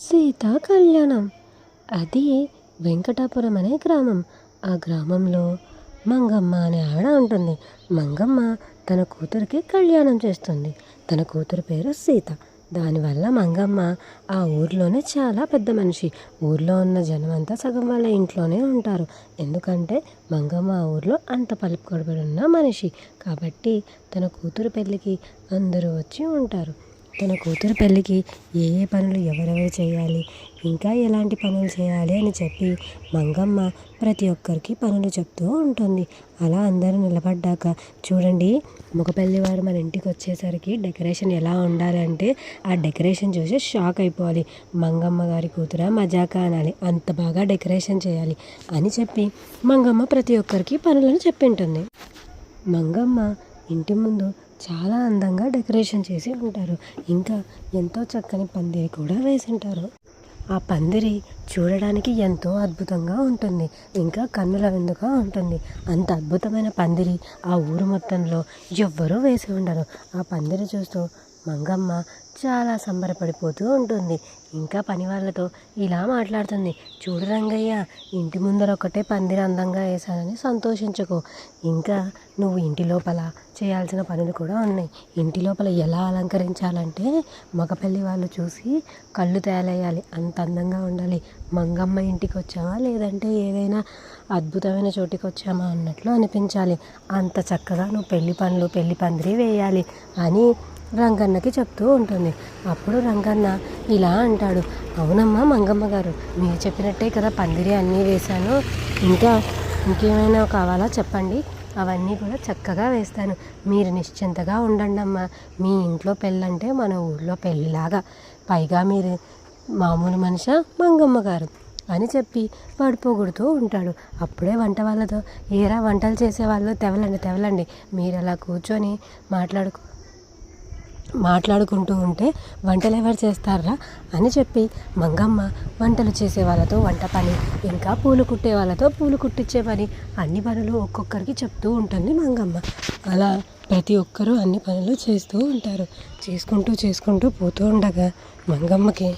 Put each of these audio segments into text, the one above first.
సీతా కళ్యాణం. అది వెంకటాపురం అనే గ్రామం. ఆ గ్రామంలో మంగమ్మ అనే ఆవిడ ఉంటుంది. మంగమ్మ తన కూతురికి కళ్యాణం చేస్తుంది. తన కూతురు పేరు సీత. దానివల్ల మంగమ్మ ఆ ఊర్లోనే చాలా పెద్ద మనిషి. ఊర్లో ఉన్న జనం అంతా సగం వాళ్ళ ఇంట్లోనే ఉంటారు. ఎందుకంటే మంగమ్మ ఆ ఊర్లో అంత పలుకుబడి ఉన్న మనిషి కాబట్టి తన కూతురు పెళ్ళికి అందరూ వచ్చి ఉంటారు. తన కూతురు పెళ్ళికి ఏ ఏ పనులు ఎవరెవరు చేయాలి, ఇంకా ఎలాంటి పనులు చేయాలి అని చెప్పి మంగమ్మ ప్రతి ఒక్కరికి పనులు చెప్తూ ఉంటుంది. అలా అందరూ నిలబడ్డాక చూడండి, మగపెళ్ళివారు మన ఇంటికి వచ్చేసరికి డెకరేషన్ ఎలా ఉండాలంటే ఆ డెకరేషన్ చూసి షాక్ అయిపోవాలి. మంగమ్మ గారి కూతుర మజాకా అనాలి, అంత బాగా డెకరేషన్ చేయాలి అని చెప్పి మంగమ్మ ప్రతి ఒక్కరికి పనులను చెప్పింటుంది. మంగమ్మ ఇంటి ముందు చాలా అందంగా డెకరేషన్ చేసి ఉంటారు. ఇంకా ఎంతో చక్కని పందిరి కూడా వేసి ఉంటారు. ఆ పందిరి చూడడానికి ఎంతో అద్భుతంగా ఉంటుంది. ఇంకా కన్నుల విందుగా ఉంటుంది. అంత అద్భుతమైన పందిరి ఆ ఊరు మొత్తంలో ఎవ్వరూ వేసి ఉండరు. ఆ పందిరి చూస్తూ మంగమ్మ చాలా సంబరపడిపోతూ ఉంటుంది. ఇంకా పని వాళ్ళతో ఇలా మాట్లాడుతుంది. చూడు రంగయ్య, ఇంటి ముందర ఒకటే పందిరి అందంగా వేశానని సంతోషించుకో. ఇంకా నువ్వు ఇంటి లోపల చేయాల్సిన పనులు కూడా ఉన్నాయి. ఇంటి లోపల ఎలా అలంకరించాలంటే మగపల్లి వాళ్ళు చూసి కళ్ళు తేలేయాలి, అంత అందంగా ఉండాలి. మంగమ్మ ఇంటికి వచ్చామా లేదంటే ఏదైనా అద్భుతమైన చోటికి వచ్చామా అన్నట్లు అనిపించాలి. అంత చక్కగా నువ్వు పెళ్లి పందిరి వేయాలి అని రంగన్నకి చెప్తూ ఉంటుంది. అప్పుడు రంగన్న ఇలా అంటాడు, అవునమ్మా మంగమ్మ గారు, మీరు చెప్పినట్టే కదా పందిరి అన్నీ వేశాను. ఇంకేమైనా కావాలా చెప్పండి, అవన్నీ కూడా చక్కగా వేస్తాను. మీరు నిశ్చింతగా ఉండండి అమ్మా. మీ ఇంట్లో పెళ్ళంటే మన ఊళ్ళో పెళ్ళిలాగా, పైగా మీరు మామూలు మనిషి మంగమ్మ గారు అని చెప్పి వాడు పొగుడుతూ ఉంటాడు. అప్పుడే వంట వాళ్ళతో, ఏరా వంటలు చేసేవాళ్ళు తెవలండి, మీరు అలా కూర్చొని మాట్లాడుకుంటూ ఉంటే వంటలు ఎవరు చేస్తారా అని చెప్పి మంగమ్మ వంటలు చేసే వాళ్ళతో వంట పని, ఇంకా పూలు కుట్టే వాళ్ళతో పూలు కుట్టించే పని, అన్ని పనులు ఒక్కొక్కరికి చెప్తూ ఉంటుంది మంగమ్మ. అలా ప్రతి ఒక్కరూ అన్ని పనులు చేస్తూ ఉంటారు. చేసుకుంటూ పోతూ ఉండగా మంగమ్మకి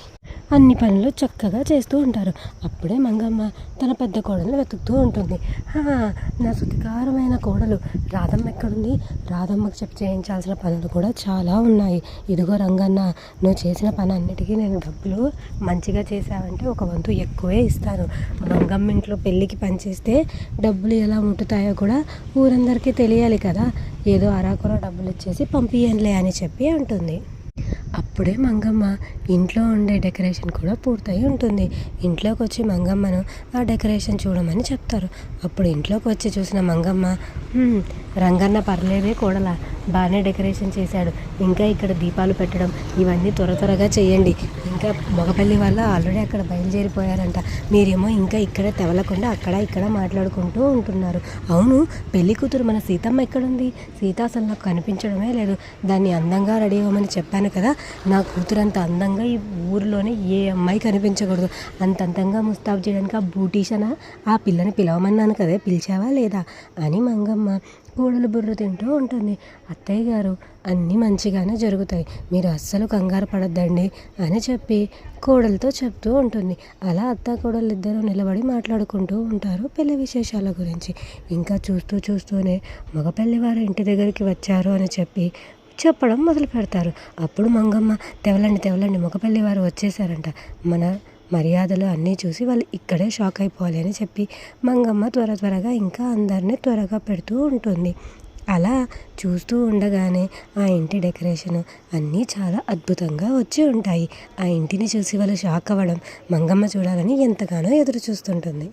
అన్ని పనులు చక్కగా చేస్తూ ఉంటారు. అప్పుడే మంగమ్మ తన పెద్ద కోడలు వెతుకుతూ ఉంటుంది. నా సుతికారమైన కోడలు రాధమ్మ ఎక్కడుంది? రాధమ్మకి చేయించాల్సిన పనులు కూడా చాలా ఉన్నాయి. ఇదిగో రంగన్న, నువ్వు చేసిన పని అన్నిటికీ నేను డబ్బులు మంచిగా చేసావంటే ఒక వంతు ఎక్కువే ఇస్తాను. మంగమ్మ ఇంట్లో పెళ్ళికి పనిచేస్తే డబ్బులు ఎలా ముట్టుతాయో కూడా ఊరందరికీ తెలియాలి కదా, ఏదో అరాకొర డబ్బులు ఇచ్చేసి పంపియంలే అని చెప్పి అంటుంది. అప్పుడే మంగమ్మ ఇంట్లో ఉండే డెకరేషన్ కూడా పూర్తయి ఉంటుంది. ఇంట్లోకి వచ్చి మంగమ్మను ఆ డెకరేషన్ చూడమని చెప్తారు. అప్పుడు ఇంట్లోకి వచ్చి చూసిన మంగమ్మ, రంగన్న పర్లేదే కోడలా, బాగానే డెకరేషన్ చేశాడు. ఇంకా ఇక్కడ దీపాలు పెట్టడం ఇవన్నీ త్వరగా చేయండి. ఇంకా మగపల్లి వాళ్ళు ఆల్రెడీ అక్కడ బయలుదేరిపోయారంట. మీరేమో ఇంకా ఇక్కడ తెవలకుండా అక్కడ ఇక్కడ మాట్లాడుకుంటూ ఉంటున్నారు. అవును, పెళ్లి కూతురు మన సీతమ్మ ఎక్కడుంది? సీత అసలు నాకు కనిపించడమే లేదు. దాన్ని అందంగా రెడీ అవ్వమని చెప్పాను కదా, నా కూతురు అంత అందంగా ఈ ఊరిలోనే ఏ అమ్మాయి కనిపించకూడదు. అంత అందంగా ముస్తాబు చేయడానికి ఆ బూటీషనా ఆ పిల్లని పిలవమన్నాను కదే, పిలిచావా లేదా అని మంగమ్మ కోడలు బుర్ర తింటూ ఉంటుంది. అత్తయ్య గారు, అన్నీ మంచిగానే జరుగుతాయి, మీరు అస్సలు కంగారు పడద్దండి అని చెప్పి కోడలతో చెప్తూ ఉంటుంది. అలా అత్త కోడలు ఇద్దరు నిలబడి మాట్లాడుకుంటూ ఉంటారు పెళ్లి విశేషాల గురించి. ఇంకా చూస్తూనే మగపెళ్లి వారు ఇంటి దగ్గరికి వచ్చారు అని చెప్పడం మొదలు పెడతారు. అప్పుడు మంగమ్మ, తెవలండి, మగపల్లి వారు వచ్చేసారంట. మన మర్యాదలు అన్నీ చూసి వాళ్ళు ఇక్కడే షాక్ అయిపోవాలి అని చెప్పి మంగమ్మ త్వరగా ఇంకా అందరినీ త్వరగా పెడుతూ ఉంటుంది. అలా చూస్తూ ఉండగానే ఆ ఇంటి డెకరేషన్ అన్నీ చాలా అద్భుతంగా వచ్చి ఉంటాయి. ఆ ఇంటిని చూసి వాళ్ళు షాక్ అవ్వడం మంగమ్మ చూడాలని ఎంతగానో ఎదురు చూస్తుంటుంది.